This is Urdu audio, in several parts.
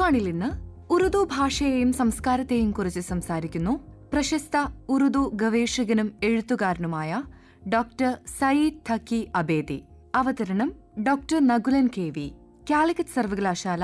റോണിൽ ഇന്ന് ഉറുദു ഭാഷയെയും സംസ്കാരത്തെയും കുറിച്ച് സംസാരിക്കുന്നു പ്രശസ്ത ഉറുദു ഗവേഷകനും എഴുത്തുകാരനുമായ ഡോക്ടർ സയ്യിദ് തഖി അബേദി. അവതരണം ഡോക്ടർ നകുലൻ KV, കാലിക്കറ്റ് സർവകലാശാല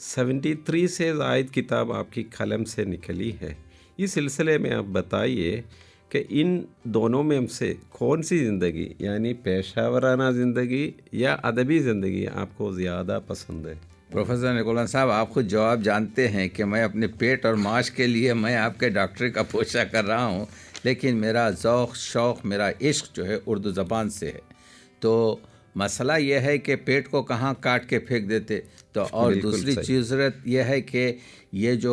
73 سے زائد کتاب آپ کی قلم سے نکلی ہے. اس سلسلے میں آپ بتائیے کہ ان دونوں میں سے کون سی زندگی یعنی پیشہ ورانہ زندگی یا ادبی زندگی آپ کو زیادہ پسند ہے؟ پروفیسر نکولن صاحب، آپ خود جواب جانتے ہیں کہ میں اپنے پیٹ اور معاش کے لیے میں آپ کے ڈاکٹری کا پوشہ کر رہا ہوں، لیکن میرا ذوق شوق میرا عشق جو ہے اردو زبان سے ہے. تو مسئلہ یہ ہے کہ پیٹ کو کہاں کاٹ کے پھینک دیتے. تو اور دوسری چیز یہ ہے کہ یہ جو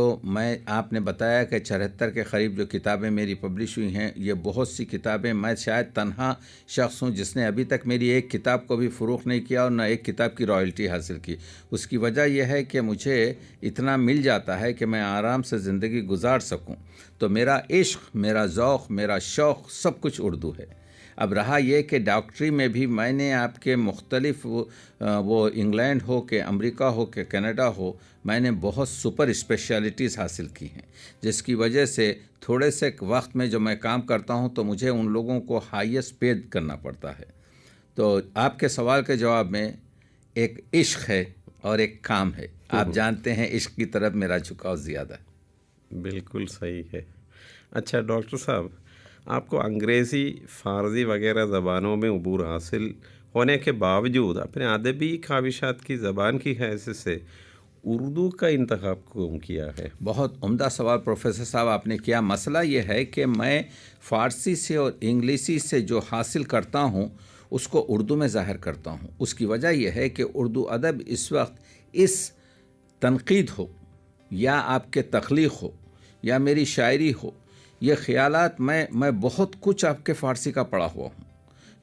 آپ نے بتایا کہ 74 کے قریب جو کتابیں میری پبلش ہوئی ہیں، یہ بہت سی کتابیں، میں شاید تنہا شخص ہوں جس نے ابھی تک میری ایک کتاب کو بھی فروخت نہیں کیا اور نہ ایک کتاب کی رائلٹی حاصل کی. اس کی وجہ یہ ہے کہ مجھے اتنا مل جاتا ہے کہ میں آرام سے زندگی گزار سکوں. تو میرا عشق، میرا ذوق، میرا شوق سب کچھ اردو ہے. اب رہا یہ کہ ڈاکٹری میں بھی میں نے آپ کے مختلف وہ انگلینڈ ہو کہ امریکہ ہو کہ کینیڈا ہو، میں نے بہت سپر اسپیشلٹیز حاصل کی ہیں، جس کی وجہ سے تھوڑے سے وقت میں جو میں کام کرتا ہوں تو مجھے ان لوگوں کو ہائیسٹ پیڈ کرنا پڑتا ہے. تو آپ کے سوال کے جواب میں ایک عشق ہے اور ایک کام ہے. آپ جانتے ہیں عشق کی طرف میرا جھکاؤ زیادہ ہے. بالکل صحیح ہے. اچھا ڈاکٹر صاحب، آپ کو انگریزی، فارسی وغیرہ زبانوں میں عبور حاصل ہونے کے باوجود اپنے ادبی کاوشات کی زبان کی حیثیت سے اردو کا انتخاب کیوں کیا ہے؟ بہت عمدہ سوال پروفیسر صاحب آپ نے کیا. مسئلہ یہ ہے کہ میں فارسی سے اور انگلیسی سے جو حاصل کرتا ہوں اس کو اردو میں ظاہر کرتا ہوں. اس کی وجہ یہ ہے کہ اردو ادب اس وقت اس تنقید ہو یا آپ کے تخلیق ہو یا میری شاعری ہو، یہ خیالات میں بہت کچھ آپ کے فارسی کا پڑھا ہوا ہوں.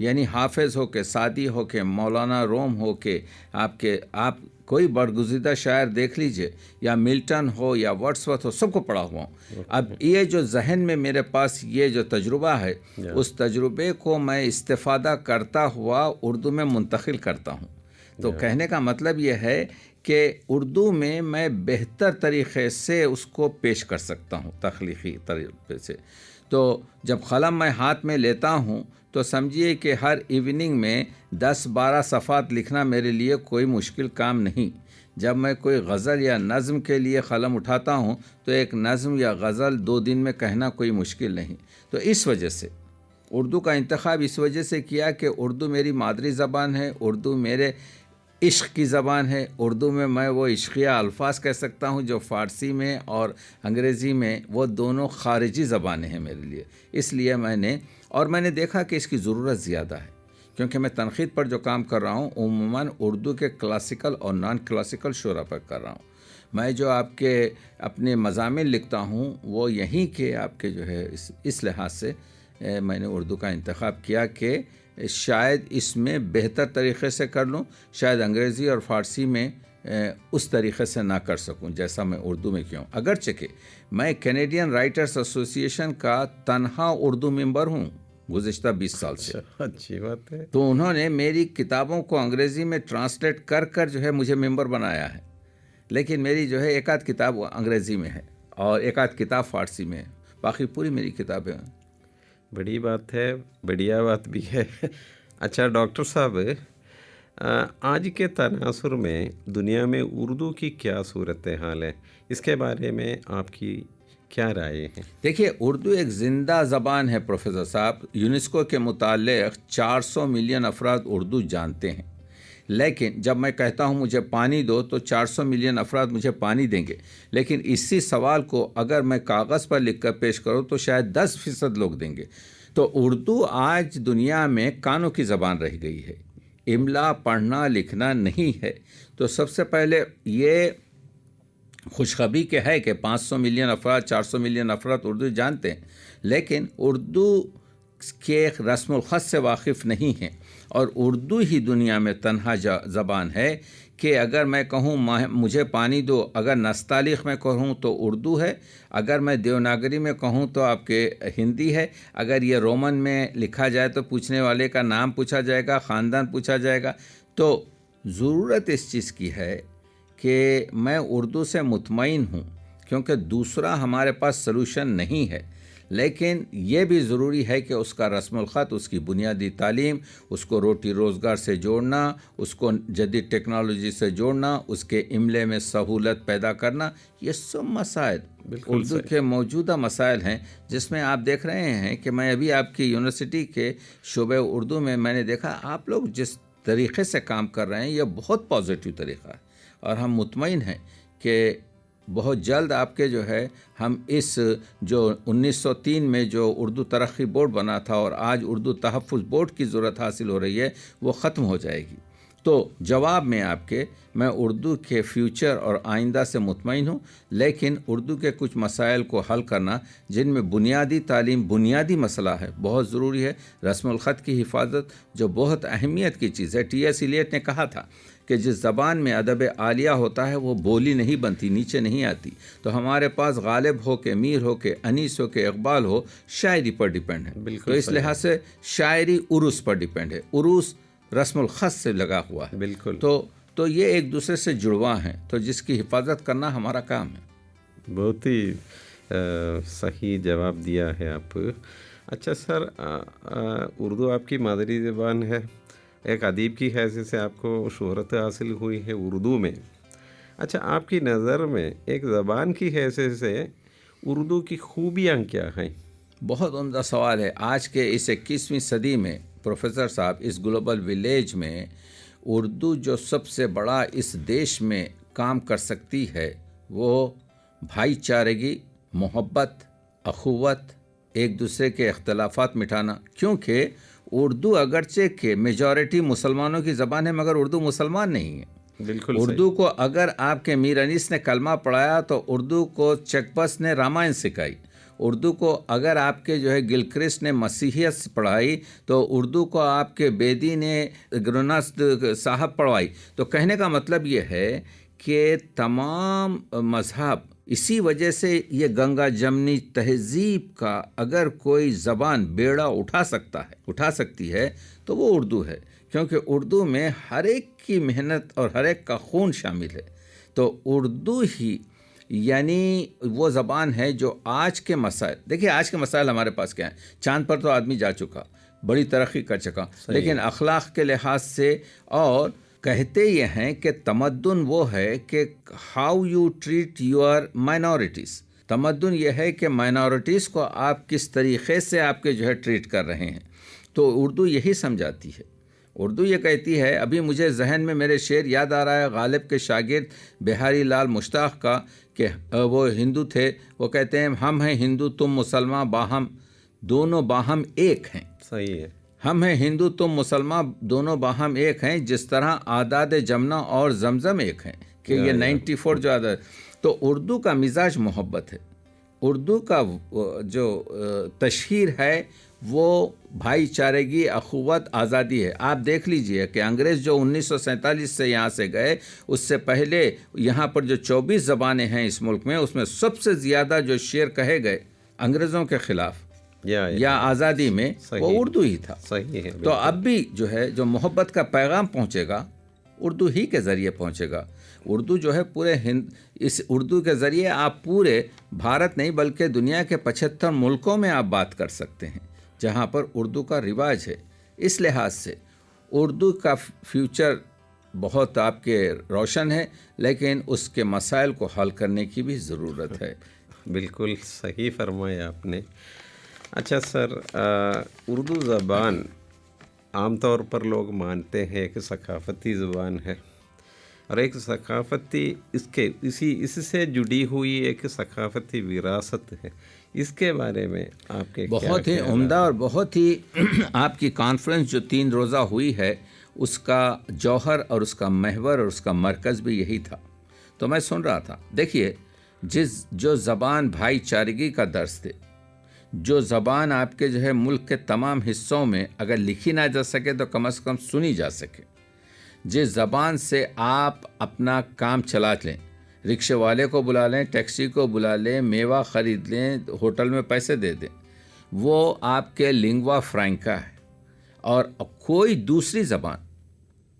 یعنی حافظ ہو کہ سعدی ہو کہ مولانا روم ہو کہ آپ کوئی برگزیدہ شاعر دیکھ لیجئے، یا ملٹن ہو یا ورڈسورتھ ہو، سب کو پڑھا ہوا ہوں. اب یہ جو ذہن میں میرے پاس یہ جو تجربہ ہے، اس تجربے کو میں استفادہ کرتا ہوا اردو میں منتقل کرتا ہوں. تو کہنے کا مطلب یہ ہے کہ اردو میں بہتر طریقے سے اس کو پیش کر سکتا ہوں تخلیقی طریقے سے. تو جب قلم میں ہاتھ میں لیتا ہوں تو سمجھیے کہ ہر ایوننگ میں 10-12 صفحات لکھنا میرے لیے کوئی مشکل کام نہیں. جب میں کوئی غزل یا نظم کے لیے قلم اٹھاتا ہوں تو ایک نظم یا غزل 2 دن میں کہنا کوئی مشکل نہیں. تو اس وجہ سے اردو کا انتخاب اس وجہ سے کیا کہ اردو میری مادری زبان ہے، اردو میرے عشق کی زبان ہے. اردو میں وہ عشقیہ الفاظ کہہ سکتا ہوں جو فارسی میں اور انگریزی میں وہ دونوں خارجی زبانیں ہیں میرے لیے. اس لیے میں نے دیکھا کہ اس کی ضرورت زیادہ ہے، کیونکہ میں تنقید پر جو کام کر رہا ہوں عموماً اردو کے کلاسیکل اور نان کلاسیکل شعرا پر کر رہا ہوں. میں جو آپ کے اپنے مضامین لکھتا ہوں وہ یہیں کے آپ کے جو ہے اس لحاظ سے میں نے اردو کا انتخاب کیا کہ شاید اس میں بہتر طریقے سے کر لوں، شاید انگریزی اور فارسی میں اس طریقے سے نہ کر سکوں جیسا میں اردو میں کیا ہوں. اگرچہ کہ میں کینیڈین رائٹرز ایسوسی ایشن کا تنہا اردو ممبر ہوں گزشتہ 20 سال سے. اچھی بات ہے. تو انہوں نے میری کتابوں کو انگریزی میں ٹرانسلیٹ کر جو ہے مجھے ممبر بنایا ہے، لیکن میری جو ہے ایک آدھ کتاب انگریزی میں ہے اور ایک آدھ کتاب فارسی میں ہے، باقی پوری میری کتابیں ہیں. بڑی بات ہے، بڑھیا بات بھی ہے. اچھا ڈاکٹر صاحب، آج کے تناظر میں دنیا میں اردو کی کیا صورتحال ہے؟ اس کے بارے میں آپ کی کیا رائے ہے؟ دیکھیے، اردو ایک زندہ زبان ہے پروفیسر صاحب. یونیسکو کے متعلق 400 ملین افراد اردو جانتے ہیں، لیکن جب میں کہتا ہوں مجھے پانی دو تو 400 ملین افراد مجھے پانی دیں گے، لیکن اسی سوال کو اگر میں کاغذ پر لکھ کر پیش کروں تو شاید 10% لوگ دیں گے. تو اردو آج دنیا میں کانوں کی زبان رہ گئی ہے، املا پڑھنا لکھنا نہیں ہے. تو سب سے پہلے یہ خوشخبری کہ ہے کہ 500 ملین افراد 400 ملین افراد اردو جانتے ہیں، لیکن اردو کے رسم الخط سے واقف نہیں ہیں. اور اردو ہی دنیا میں تنہا زبان ہے کہ اگر میں کہوں مجھے پانی دو، اگر نستعلیق میں کہوں تو اردو ہے، اگر میں دیوناگری میں کہوں تو آپ کے ہندی ہے، اگر یہ رومن میں لکھا جائے تو پوچھنے والے کا نام پوچھا جائے گا، خاندان پوچھا جائے گا. تو ضرورت اس چیز کی ہے کہ میں اردو سے مطمئن ہوں، کیونکہ دوسرا ہمارے پاس سلوشن نہیں ہے. لیکن یہ بھی ضروری ہے کہ اس کا رسم الخط، اس کی بنیادی تعلیم، اس کو روٹی روزگار سے جوڑنا، اس کو جدید ٹیکنالوجی سے جوڑنا، اس کے عملے میں سہولت پیدا کرنا، یہ سب مسائل اردو کے موجودہ مسائل ہیں، جس میں آپ دیکھ رہے ہیں کہ میں ابھی آپ کی یونیورسٹی کے شعبہ اردو میں نے دیکھا آپ لوگ جس طریقے سے کام کر رہے ہیں یہ بہت پازیٹیو طریقہ ہے، اور ہم مطمئن ہیں کہ بہت جلد آپ کے جو ہے ہم اس جو 1903 میں جو اردو ترقی بورڈ بنا تھا اور آج اردو تحفظ بورڈ کی ضرورت حاصل ہو رہی ہے وہ ختم ہو جائے گی۔ تو جواب میں آپ کے میں اردو کے فیوچر اور آئندہ سے مطمئن ہوں، لیکن اردو کے کچھ مسائل کو حل کرنا جن میں بنیادی تعلیم بنیادی مسئلہ ہے بہت ضروری ہے، رسم الخط کی حفاظت جو بہت اہمیت کی چیز ہے۔ ٹی ایس ایلیٹ نے کہا تھا کہ جس زبان میں ادب عالیہ ہوتا ہے وہ بولی نہیں بنتی، نیچے نہیں آتی، تو ہمارے پاس غالب ہو کے، میر ہو کے، انیس ہو کے، اقبال ہو، شاعری پر ڈیپینڈ ہے۔ بالکل تو اس لحاظ سے شاعری عروس پر ڈیپینڈ ہے، عروس رسم الخط سے لگا ہوا ہے، بالکل تو یہ ایک دوسرے سے جڑواں ہیں، تو جس کی حفاظت کرنا ہمارا کام ہے۔ بہت ہی صحیح جواب دیا ہے آپ۔ اچھا سر، اردو آپ کی مادری زبان ہے، ایک ادیب کی حیثیت سے آپ کو شہرت حاصل ہوئی ہے اردو میں۔ اچھا، آپ کی نظر میں ایک زبان کی حیثیت سے اردو کی خوبیاں کیا ہیں؟ بہت عمدہ سوال ہے۔ آج کے اس 21ویں صدی میں پروفیسر صاحب، اس گلوبل ولیج میں اردو جو سب سے بڑا اس دیش میں کام کر سکتی ہے وہ بھائی چارگی، محبت، اخوت، ایک دوسرے کے اختلافات مٹانا، کیونکہ اردو اگرچہ کہ میجورٹی مسلمانوں کی زبان ہے مگر اردو مسلمان نہیں ہے۔ بالکل اردو کو اگر آپ کے میر انیس نے کلمہ پڑھایا تو اردو کو چکبس نے رامائن سکھائی، اردو کو اگر آپ کے جو ہے گلکرسٹ نے مسیحیت پڑھائی تو اردو کو آپ کے بیدی نے گروناست صاحب پڑھوائی۔ تو کہنے کا مطلب یہ ہے کہ تمام مذہب، اسی وجہ سے یہ گنگا جمنی تہذیب کا اگر کوئی زبان بیڑا اٹھا سکتی ہے تو وہ اردو ہے، کیونکہ اردو میں ہر ایک کی محنت اور ہر ایک کا خون شامل ہے۔ تو اردو ہی یعنی وہ زبان ہے جو آج کے مسائل، دیکھیے آج کے مسائل ہمارے پاس کیا ہیں، چاند پر تو آدمی جا چکا، بڑی ترقی کر چکا، لیکن اخلاق کے لحاظ سے اور کہتے یہ ہیں کہ تمدن وہ ہے کہ how you treat your minorities, تمدن یہ ہے کہ مائنورٹیز کو آپ کس طریقے سے آپ کے جو ہے ٹریٹ کر رہے ہیں۔ تو اردو یہی سمجھاتی ہے، اردو یہ کہتی ہے، ابھی مجھے ذہن میں میرے شعر یاد آ رہا ہے غالب کے شاگرد بہاری لال مشتاق کا، کہ وہ ہندو تھے، وہ کہتے ہیں ہم ہیں ہندو تم مسلمان باہم، دونوں باہم ایک ہیں۔ صحیح ہے، ہم ہیں ہندو تم مسلمان دونوں باہم ایک ہیں، جس طرح اعداد جمنا اور زمزم ایک ہیں، کہ یہ 94 جو عدد۔ تو اردو کا مزاج محبت ہے، اردو کا جو تشہیر ہے وہ بھائی چارگی، اخوت، آزادی ہے۔ آپ دیکھ لیجئے کہ انگریز جو 1947 سے یہاں سے گئے، اس سے پہلے یہاں پر جو 24 زبانیں ہیں اس ملک میں، اس میں سب سے زیادہ جو شعر کہے گئے انگریزوں کے خلاف یا آزادی میں، وہ اردو ہی تھا۔ صحیح ہے۔ تو اب بھی جو ہے جو محبت کا پیغام پہنچے گا اردو ہی کے ذریعے پہنچے گا۔ اردو جو ہے پورے اس اردو کے ذریعے آپ پورے بھارت نہیں بلکہ دنیا کے 75 ملکوں میں آپ بات کر سکتے ہیں جہاں پر اردو کا رواج ہے۔ اس لحاظ سے اردو کا فیوچر بہت آپ کے روشن ہے، لیکن اس کے مسائل کو حل کرنے کی بھی ضرورت ہے۔ بالکل صحیح فرمایا آپ نے۔ اچھا سر، اردو زبان عام طور پر لوگ مانتے ہیں ایک ثقافتی زبان ہے، اور ایک ثقافتی اس سے جڑی ہوئی ایک ثقافتی وراثت ہے، اس کے بارے میں آپ کے بہت ہی عمدہ اور بہت ہی آپ کی کانفرنس جو 3 روزہ ہوئی ہے اس کا جوہر اور اس کا محور اور اس کا مرکز بھی یہی تھا۔ تو میں سن رہا تھا، دیکھیے جو زبان بھائی چارگی کا درس دے، جو زبان آپ کے جو ہے ملک کے تمام حصوں میں اگر لکھی نہ جا سکے تو کم از کم سنی جا سکے، جس زبان سے آپ اپنا کام چلا لیں، رکشے والے کو بلا لیں، ٹیکسی کو بلا لیں، میوہ خرید لیں، ہوٹل میں پیسے دے دیں، وہ آپ کے لنگوا فرینکا ہے۔ اور کوئی دوسری زبان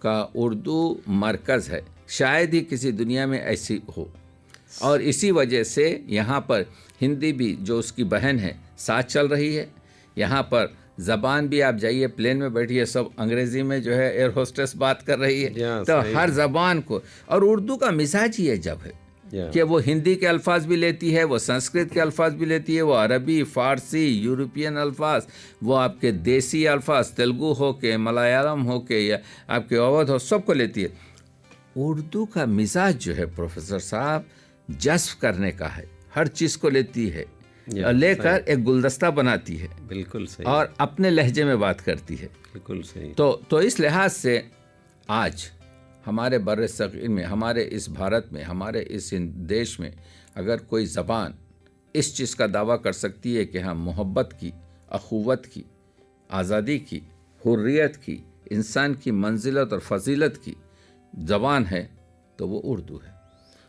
کا اردو مرکز ہے، شاید ہی کسی دنیا میں ایسی ہو، اور اسی وجہ سے یہاں پر ہندی بھی جو اس کی بہن ہے ساتھ چل رہی ہے. یہاں پر زبان بھی آپ جائیے پلین میں بیٹھیے سب انگریزی میں جو ہے ایئر ہوسٹس بات کر رہی ہے، تو ہر زبان کو. اور اردو کا مزاج یہ جب ہے کہ وہ ہندی کے الفاظ بھی لیتی ہے، وہ سنسکرت کے الفاظ بھی لیتی ہے، وہ عربی، فارسی، یورپین الفاظ، وہ آپ کے دیسی الفاظ تیلگو ہو کے، ملیالم ہو کے، یا آپ کے اودھ ہو، سب کو لیتی ہے. اردو کا مزاج جو ہے پروفیسر صاحب جذب کرنے کا ہے، ہر چیز کو لیتی ہے، لے کر ایک گلدستہ بناتی ہے. بالکل صحیح. اور اپنے لہجے میں بات کرتی ہے. بالکل صحیح. تو اس لحاظ سے آج ہمارے بر صغیر میں، ہمارے اس بھارت میں، ہمارے اس دیش میں اگر کوئی زبان اس چیز کا دعویٰ کر سکتی ہے کہ ہم محبت کی، اخوت کی، آزادی کی، حریت کی، انسان کی منزلت اور فضیلت کی زبان ہے تو وہ اردو ہے.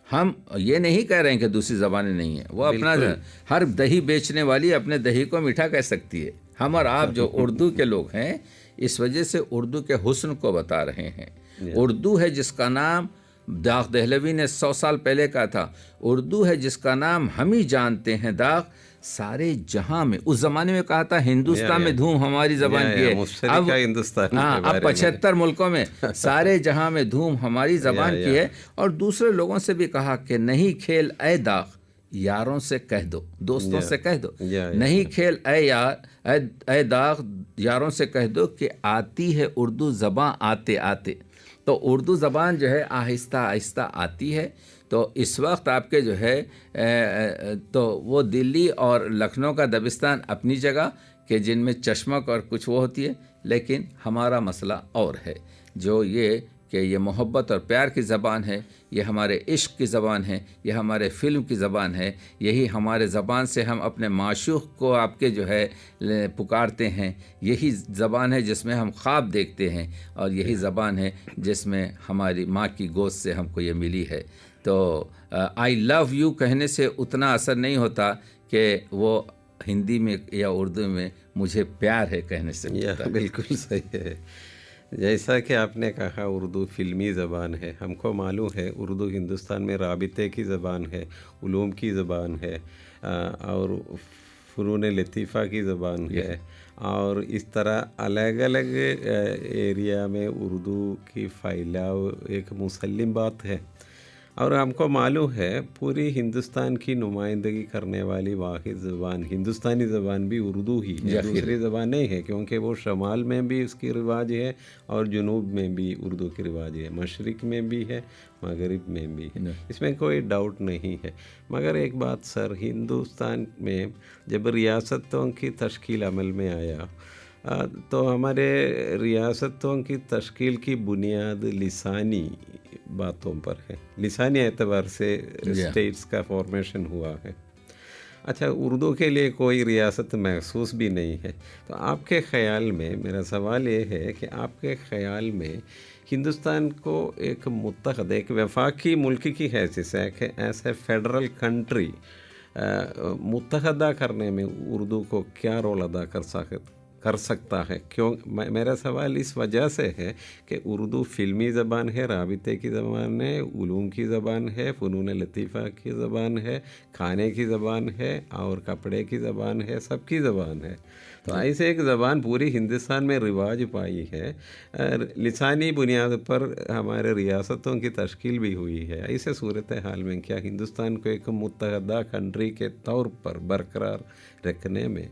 ہم یہ نہیں کہہ رہے ہیں کہ دوسری زبانیں نہیں ہیں. وہ اپنا ہر دہی بیچنے والی اپنے دہی کو میٹھا کہہ سکتی ہے. ہم اور آپ جو اردو کے لوگ ہیں اس وجہ سے اردو کے حسن کو بتا رہے ہیں. اردو ہے جس کا نام داغ دہلوی نے 100 سال پہلے کہا تھا. اردو ہے جس کا نام ہم ہی جانتے ہیں داغ سارے جہاں میں. اس زمانے میں کہا تھا ہندوستان میں دھوم ہماری زبان کی ہے. اب 75 ملکوں میں سارے جہاں میں دھوم ہماری زبان کی ہے. اور دوسرے لوگوں سے بھی کہا کہ نہیں کھیل اے داغ یاروں سے کہہ دو، دوستوں سے کہہ دو. نہیں کھیل اے یار اے داغ یاروں سے کہہ دو کہ آتی ہے اردو زبان آتے آتے. تو اردو زبان جو ہے آہستہ آہستہ آتی ہے. تو اس وقت آپ کے جو ہے تو وہ دلی اور لکھنؤ کا دبستان اپنی جگہ کہ جن میں چشمک اور کچھ وہ ہوتی ہے، لیکن ہمارا مسئلہ اور ہے جو یہ کہ یہ محبت اور پیار کی زبان ہے، یہ ہمارے عشق کی زبان ہے، یہ ہمارے فلم کی زبان ہے. یہی ہمارے زبان سے ہم اپنے معشوق کو آپ کے جو ہے پکارتے ہیں. یہی زبان ہے جس میں ہم خواب دیکھتے ہیں، اور یہی زبان ہے جس میں ہماری ماں کی گود سے ہم کو یہ ملی ہے. تو آئی لو یو کہنے سے اتنا اثر نہیں ہوتا کہ وہ ہندی میں یا اردو میں مجھے پیار ہے کہنے سے. بالکل صحیح ہے. جیسا کہ آپ نے کہا اردو فلمی زبان ہے. ہم کو معلوم ہے اردو ہندوستان میں رابطے کی زبان ہے، علوم کی زبان ہے، اور فنون لطیفہ کی زبان ہے. اور اس طرح الگ الگ ایریا میں اردو کی پھیلاؤ ایک مسلم بات ہے. اور ہم کو معلوم ہے پوری ہندوستان کی نمائندگی کرنے والی واحد زبان ہندوستانی زبان بھی اردو ہی ہے، دوسری زبان نہیں ہے. کیونکہ وہ شمال میں بھی اس کی رواج ہے اور جنوب میں بھی اردو کی رواج ہے، مشرق میں بھی ہے، مغرب میں بھی ہے. اس میں کوئی ڈاؤٹ نہیں ہے. مگر ایک بات سر، ہندوستان میں جب ریاستوں کی تشکیل عمل میں آیا تو ہمارے ریاستوں کی تشکیل کی بنیاد لسانی باتوں پر ہے، لسانی اعتبار سے اسٹیٹس کا فارمیشن ہوا ہے. اچھا، اردو کے لیے کوئی ریاست محسوس بھی نہیں ہے. تو آپ کے خیال میں میرا سوال یہ ہے کہ آپ کے خیال میں ہندوستان کو ایک متحد، ایک وفاقی ملک کی حیثیت سے ایز اے فیڈرل کنٹری متحدہ کرنے میں اردو کو کیا رول ادا کر سکتا ہے؟ کیوں میرا سوال اس وجہ سے ہے کہ اردو فلمی زبان ہے، رابطے کی زبان ہے، علوم کی زبان ہے، فنون لطیفہ کی زبان ہے، کھانے کی زبان ہے، اور کپڑے کی زبان ہے، سب کی زبان ہے. تو ایسے ایک زبان پوری ہندوستان میں رواج پائی ہے. لسانی بنیاد پر ہمارے ریاستوں کی تشکیل بھی ہوئی ہے. ایسے صورتحال میں کیا ہندوستان کو ایک متحدہ کنٹری کے طور پر برقرار رکھنے میں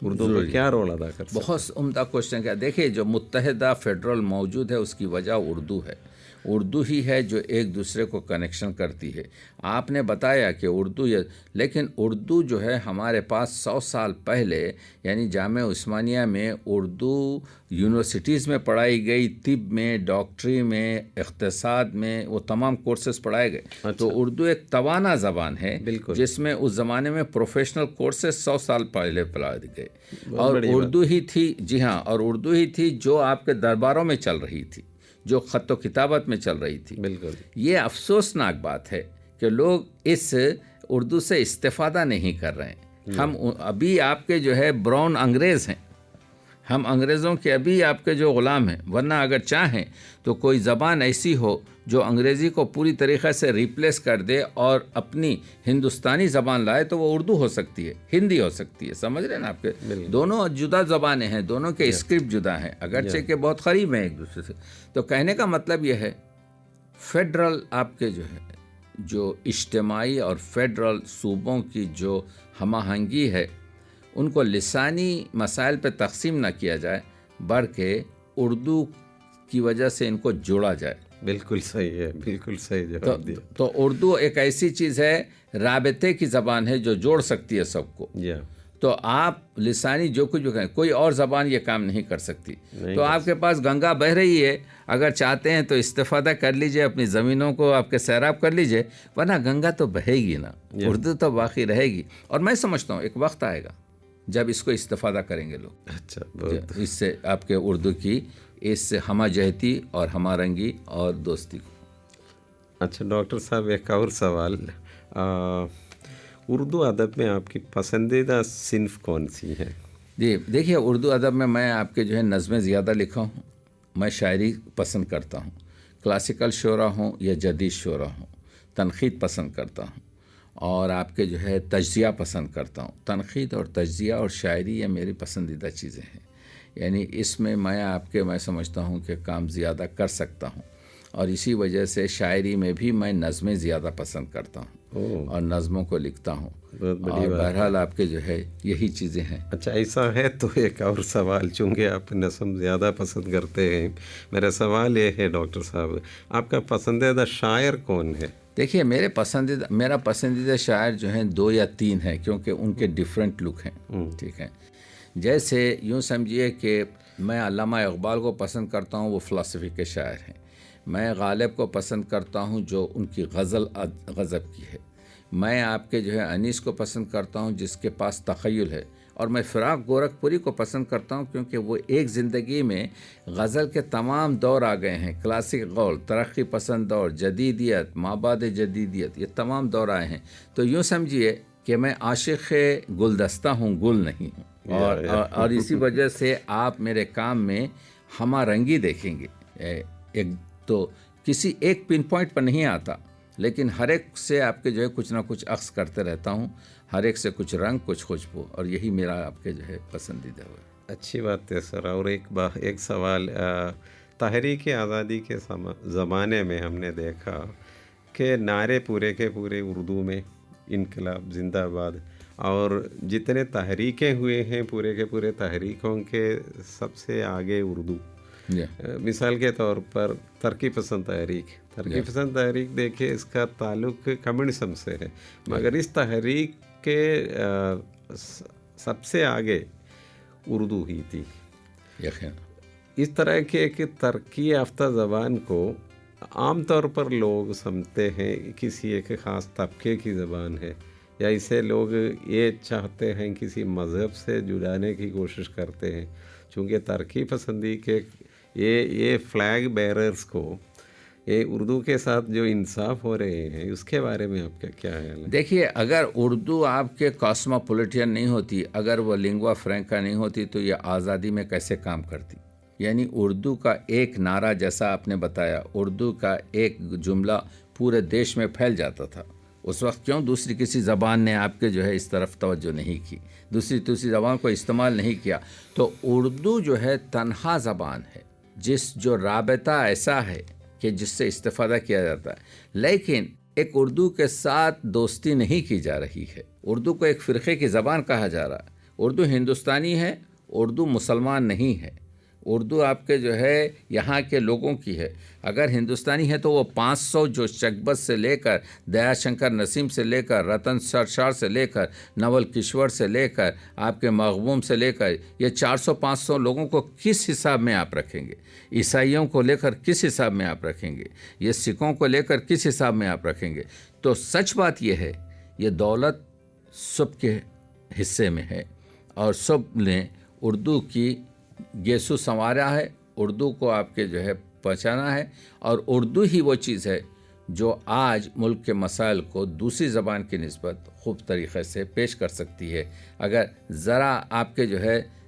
اردو کو کیا رول ادا کر سکتا ہے؟ بہت عمدہ کوشچن کیا. دیکھیے، جو متحدہ فیڈرل موجود ہے اس کی وجہ اردو ہے. اردو ہی ہے جو ایک دوسرے کو کنیکشن کرتی ہے. آپ نے بتایا کہ اردو لیکن اردو جو ہے ہمارے پاس 100 سال پہلے یعنی جامعہ عثمانیہ میں اردو یونیورسٹیز میں پڑھائی گئی، طب میں، ڈاکٹری میں، اقتصاد میں، وہ تمام کورسز پڑھائے گئے. تو اردو ایک توانا زبان ہے جس میں اس زمانے میں پروفیشنل کورسز 100 سال پہلے پڑھائے گئے. اور اردو ہی تھی، جی ہاں، اور اردو ہی تھی جو آپ کے درباروں میں چل رہی تھی، جو خط و کتابت میں چل رہی تھی. بالکل. یہ افسوسناک بات ہے کہ لوگ اس اردو سے استفادہ نہیں کر رہے ہیں. ہم ابھی آپ کے جو ہے براؤن انگریز ہیں، ہم انگریزوں کے ابھی آپ کے جو غلام ہیں، ورنہ اگر چاہیں تو کوئی زبان ایسی ہو جو انگریزی کو پوری طریقے سے ریپلیس کر دے اور اپنی ہندوستانی زبان لائے تو وہ اردو ہو سکتی ہے، ہندی ہو سکتی ہے. سمجھ رہے ہیں نا آپ کے دونوں جدا زبانیں ہیں، دونوں کے اسکرپٹ جدا ہیں، اگرچہ کہ بہت قریب ہیں ایک دوسرے سے. تو کہنے کا مطلب یہ ہے فیڈرل آپ کے جو ہے جو اجتماعی اور فیڈرل صوبوں کی جو ہم آہنگی ہے ان کو لسانی مسائل پہ تقسیم نہ کیا جائے بلکہ اردو کی وجہ سے ان کو جوڑا جائے. بالکل صحیح ہے، بالکل صحیح جواب دیا. تو اردو ایک ایسی چیز ہے، رابطے کی زبان ہے جو جوڑ سکتی ہے سب کو. تو آپ لسانی جو کچھ کہیں، کوئی اور زبان یہ کام نہیں کر سکتی. تو آپ کے پاس گنگا بہہ رہی ہے، اگر چاہتے ہیں تو استفادہ کر لیجئے، اپنی زمینوں کو آپ کے سیراب کر لیجئے، ورنہ گنگا تو بہے گی نا، اردو تو باقی رہے گی. اور میں سمجھتا ہوں ایک وقت آئے گا جب اس کو استفادہ کریں گے لوگ. اچھا، اس سے آپ کے اردو کی اس سے ہمہ جہتی اور ہمہ رنگی اور دوستی کو. اچھا ڈاکٹر صاحب، ایک اور سوال، اردو ادب میں آپ کی پسندیدہ صنف کون سی ہے؟ جی دیکھیے، اردو ادب میں آپ کے جو ہے نظمیں زیادہ لکھا ہوں. میں شاعری پسند کرتا ہوں، کلاسیکل شعرا ہوں یا جدید شعرا ہوں. تنقید پسند کرتا ہوں اور آپ کے جو ہے تجزیہ پسند کرتا ہوں. تنقید اور تجزیہ اور شاعری یہ میری پسندیدہ چیزیں ہیں. یعنی اس میں میں سمجھتا ہوں کہ کام زیادہ کر سکتا ہوں، اور اسی وجہ سے شاعری میں بھی میں نظمیں زیادہ پسند کرتا ہوں اور نظموں کو لکھتا ہوں. اور بہرحال آپ کے جو ہے یہی چیزیں ہیں. اچھا ایسا ہے تو ایک اور سوال، چونکہ آپ نظم زیادہ پسند کرتے ہیں، میرا سوال یہ ہے ڈاکٹر صاحب، آپ کا پسندیدہ شاعر کون ہے؟ دیکھیے میرا پسندیدہ شاعر جو ہیں 2 یا 3 ہیں، کیونکہ ان کے ڈیفرنٹ لک ہیں. ٹھیک ہے، جیسے یوں سمجھیے کہ میں علامہ اقبال کو پسند کرتا ہوں، وہ فلسفی کے شاعر ہیں. میں غالب کو پسند کرتا ہوں جو ان کی غزل غضب کی ہے. میں آپ کے جو ہے انیس کو پسند کرتا ہوں جس کے پاس تخیل ہے. اور میں فراق گورکھپوری کو پسند کرتا ہوں کیونکہ وہ ایک زندگی میں غزل کے تمام دور آ گئے ہیں. کلاسک غول، ترقی پسند دور، جدیدیت، مابعد جدیدیت، یہ تمام دور آئے ہیں. تو یوں سمجھیے کہ میں عاشق گلدستہ ہوں، گل نہیں ہوں. اور اسی وجہ سے آپ میرے کام میں ہمہ رنگی دیکھیں گے. ایک تو کسی ایک پن پوائنٹ پر نہیں آتا، لیکن ہر ایک سے آپ کے جو ہے کچھ نہ کچھ عکس کرتے رہتا ہوں، ہر ایک سے کچھ رنگ، کچھ خوشبو، اور یہی میرا آپ کے جو ہے پسندیدہ ہوا. اچھی بات ہے سر. اور ایک سوال، تحریک آزادی کے زمانے میں ہم نے دیکھا کہ نعرے پورے کے پورے اردو میں، انقلاب زندہ آباد، اور جتنے تحریکیں ہوئے ہیں پورے کے پورے تحریکوں کے سب سے آگے اردو. مثال کے طور پر ترقی پسند تحریک دیکھیں، اس کا تعلق کمیونزم سے ہے، مگر اس تحریک کے سب سے آگے اردو ہی تھی. اس طرح کے ایک ترقی یافتہ زبان کو عام طور پر لوگ سمجھتے ہیں کسی ایک خاص طبقے کی زبان ہے، یا اسے لوگ یہ چاہتے ہیں کسی مذہب سے جڑانے کی کوشش کرتے ہیں. چونکہ ترقی پسندی کے یہ فلیگ بیررز کو یہ اردو کے ساتھ جو انصاف ہو رہے ہیں، اس کے بارے میں آپ کا کیا خیال ہے؟ دیکھیے، اگر اردو آپ کے کاسموپولیٹین نہیں ہوتی، اگر وہ لنگوا فرینکا نہیں ہوتی تو یہ آزادی میں کیسے کام کرتی؟ یعنی اردو کا ایک نعرہ، جیسا آپ نے بتایا، اردو کا ایک جملہ پورے دیش میں پھیل جاتا تھا. اس وقت کیوں دوسری کسی زبان نے آپ کے جو ہے اس طرف توجہ نہیں کی، دوسری زبان کو استعمال نہیں کیا؟ تو اردو جو ہے تنہا زبان ہے جو رابطہ ایسا ہے کہ جس سے استفادہ کیا جاتا ہے. لیکن ایک اردو کے ساتھ دوستی نہیں کی جا رہی ہے. اردو کو ایک فرقے کی زبان کہا جا رہا ہے. اردو ہندوستانی ہے، اردو مسلمان نہیں ہے. اردو آپ کے جو ہے یہاں کے لوگوں کی ہے. اگر ہندوستانی ہے تو وہ 500 جو چکبت سے لے کر، دیا شنکر نسیم سے لے کر، رتن سرشار سے لے کر، نول کشور سے لے کر، آپ کے مغبوم سے لے کر، یہ 400-500 لوگوں کو کس حساب میں آپ رکھیں گے؟ عیسائیوں کو لے کر کس حساب میں آپ رکھیں گے؟ یہ سکھوں کو لے کر کس حساب میں آپ رکھیں گے؟ تو سچ بات یہ ہے، یہ دولت سب کے حصے میں ہے، اور سب نے اردو کی گیسو سنوارا ہے، اردو کو آپ کے جو ہے پہچانا ہے. اور اردو ہی وہ چیز ہے جو آج ملک کے مسائل کو دوسری زبان کی نسبت خوب طریقے سے پیش کر سکتی ہے. اگر ذرا آپ کے جو ہے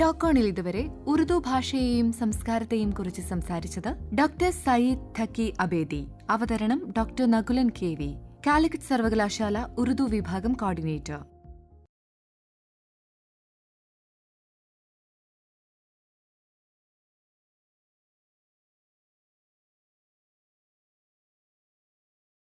ടോക്ക് ഓണിൽ ഇതുവരെ ഉറുദു ഭാഷയെയും സംസ്കാരത്തെയും കുറിച്ച് സംസാരിച്ചത് ഡോക്ടർ സയ്യിദ് തക്കി അബേദി. അവതരണം ഡോക്ടർ നകുലൻ KV, കാലിക്കറ്റ് സർവകലാശാല ഉറുദു വിഭാഗം കോർഡിനേറ്റർ.